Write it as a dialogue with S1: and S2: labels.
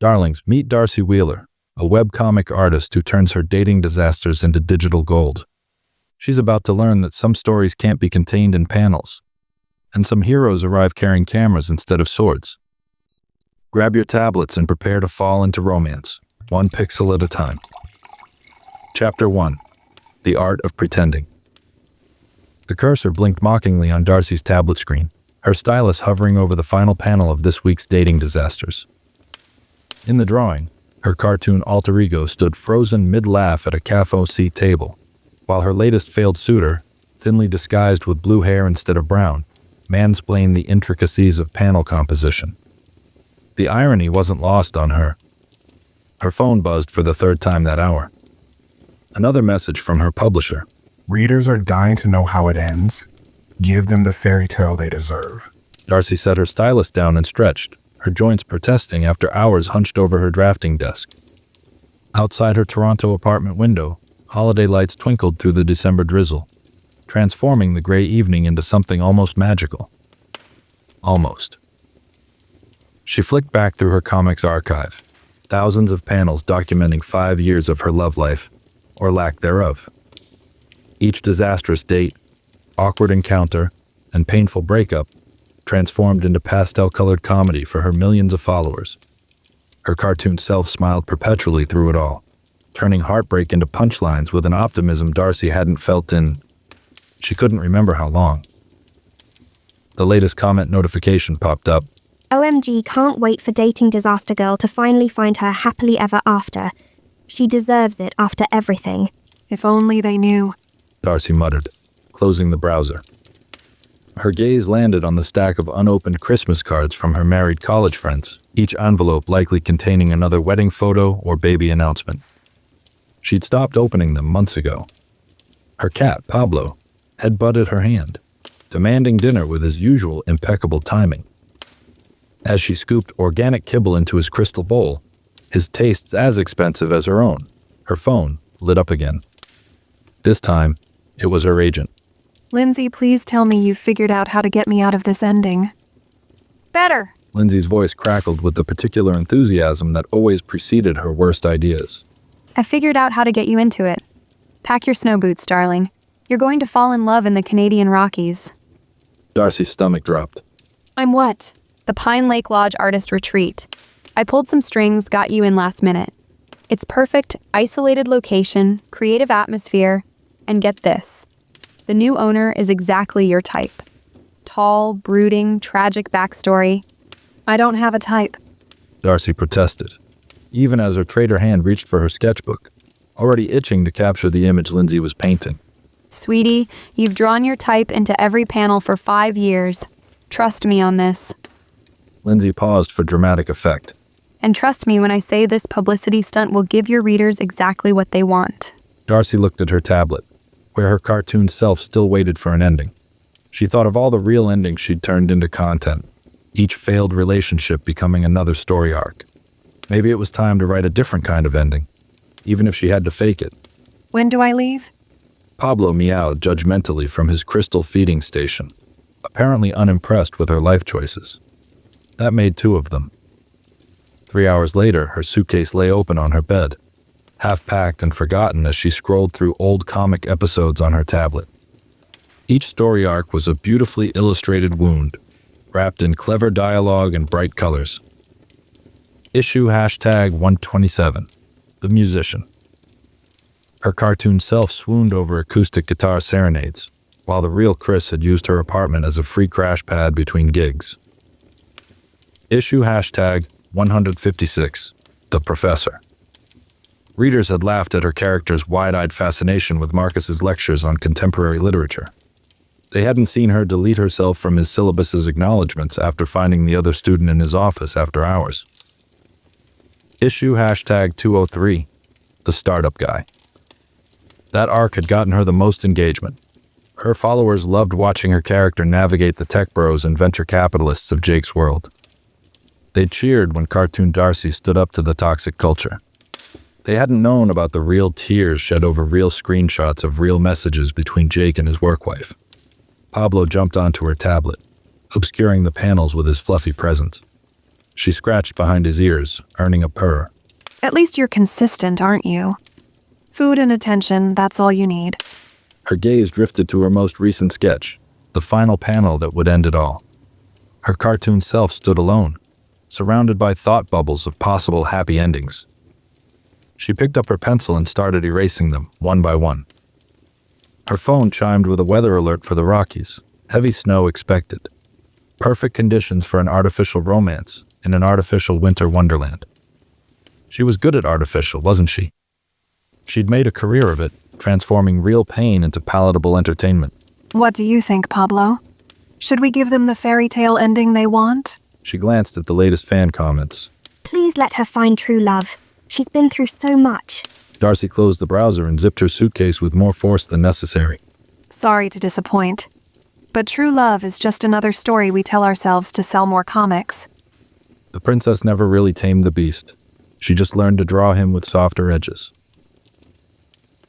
S1: Darlings, meet Darcy Wheeler, a webcomic artist who turns her dating disasters into digital gold. She's about to learn that some stories can't be contained in panels, and some heroes arrive carrying cameras instead of swords. Grab your tablets and prepare to fall into romance, one pixel at a time. Chapter 1. The Art of Pretending. The cursor blinked mockingly on Darcy's tablet screen, her stylus hovering over the final panel of this week's dating disasters. In the drawing, her cartoon alter ego stood frozen mid-laugh at a cafe table, while her latest failed suitor, thinly disguised with blue hair instead of brown, mansplained the intricacies of panel composition. The irony wasn't lost on her. Her phone buzzed for the third time that hour. Another message from her publisher.
S2: Readers are dying to know how it ends. Give them the fairy tale they deserve.
S1: Darcy set her stylus down and stretched, her joints protesting after hours hunched over her drafting desk. Outside her Toronto apartment window, holiday lights twinkled through the December drizzle, transforming the gray evening into something almost magical. Almost. She flicked back through her comics archive, thousands of panels documenting 5 years of her love life, or lack thereof. Each disastrous date, awkward encounter, and painful breakup transformed into pastel-colored comedy for her millions of followers. Her cartoon self smiled perpetually through it all, turning heartbreak into punchlines with an optimism Darcy hadn't felt in... she couldn't remember how long. The latest comment notification popped up.
S3: OMG, can't wait for dating disaster girl to finally find her happily ever after. She deserves it after everything.
S4: If only they knew,
S1: Darcy muttered, closing the browser. Her gaze landed on the stack of unopened Christmas cards from her married college friends, each envelope likely containing another wedding photo or baby announcement. She'd stopped opening them months ago. Her cat, Pablo, had butted her hand, demanding dinner with his usual impeccable timing. As she scooped organic kibble into his crystal bowl, his tastes as expensive as her own, her phone lit up again. This time, it was her agent.
S4: Lindsay, please tell me you've figured out how to get me out of this ending. Better.
S1: Lindsay's voice crackled with the particular enthusiasm that always preceded her worst ideas.
S5: I figured out how to get you into it. Pack your snow boots, darling. You're going to fall in love in the Canadian Rockies.
S1: Darcy's stomach dropped.
S4: I'm what?
S5: The Pine Lake Lodge Artist Retreat. I pulled some strings, got you in last minute. It's perfect, isolated location, creative atmosphere, and get this. The new owner is exactly your type. Tall, brooding, tragic backstory.
S4: I don't have a type.
S1: Darcy protested, even as her traitor hand reached for her sketchbook, already itching to capture the image Lindsay was painting.
S5: Sweetie, you've drawn your type into every panel for 5 years. Trust me on this.
S1: Lindsay paused for dramatic effect.
S5: And trust me when I say this publicity stunt will give your readers exactly what they want.
S1: Darcy looked at her tablet, where her cartoon self still waited for an ending. She thought of all the real endings she'd turned into content, each failed relationship becoming another story arc. Maybe it was time to write a different kind of ending, even if she had to fake it.
S4: When do I leave?
S1: Pablo meowed judgmentally from his crystal feeding station, apparently unimpressed with her life choices. That made 2 of them. 3 hours later, her suitcase lay open on her bed, half-packed and forgotten as she scrolled through old comic episodes on her tablet. Each story arc was a beautifully illustrated wound, wrapped in clever dialogue and bright colors. Issue #127, The Musician. Her cartoon self swooned over acoustic guitar serenades, while the real Chris had used her apartment as a free crash pad between gigs. Issue #156, The Professor. Readers had laughed at her character's wide-eyed fascination with Marcus's lectures on contemporary literature. They hadn't seen her delete herself from his syllabus's acknowledgments after finding the other student in his office after hours. Issue #203, The Startup Guy. That arc had gotten her the most engagement. Her followers loved watching her character navigate the tech bros and venture capitalists of Jake's world. They cheered when cartoon Darcy stood up to the toxic culture. They hadn't known about the real tears shed over real screenshots of real messages between Jake and his work wife. Pablo jumped onto her tablet, obscuring the panels with his fluffy presence. She scratched behind his ears, earning a purr.
S4: At least you're consistent, aren't you? Food and attention, that's all you need.
S1: Her gaze drifted to her most recent sketch, the final panel that would end it all. Her cartoon self stood alone, surrounded by thought bubbles of possible happy endings. She picked up her pencil and started erasing them, one by one. Her phone chimed with a weather alert for the Rockies. Heavy snow expected. Perfect conditions for an artificial romance in an artificial winter wonderland. She was good at artificial, wasn't she? She'd made a career of it, transforming real pain into palatable entertainment.
S4: What do you think, Pablo? Should we give them the fairy tale ending they want?
S1: She glanced at the latest fan comments.
S3: Please let her find true love. She's been through so much.
S1: Darcy closed the browser and zipped her suitcase with more force than necessary.
S4: Sorry to disappoint. But true love is just another story we tell ourselves to sell more comics.
S1: The princess never really tamed the beast. She just learned to draw him with softer edges.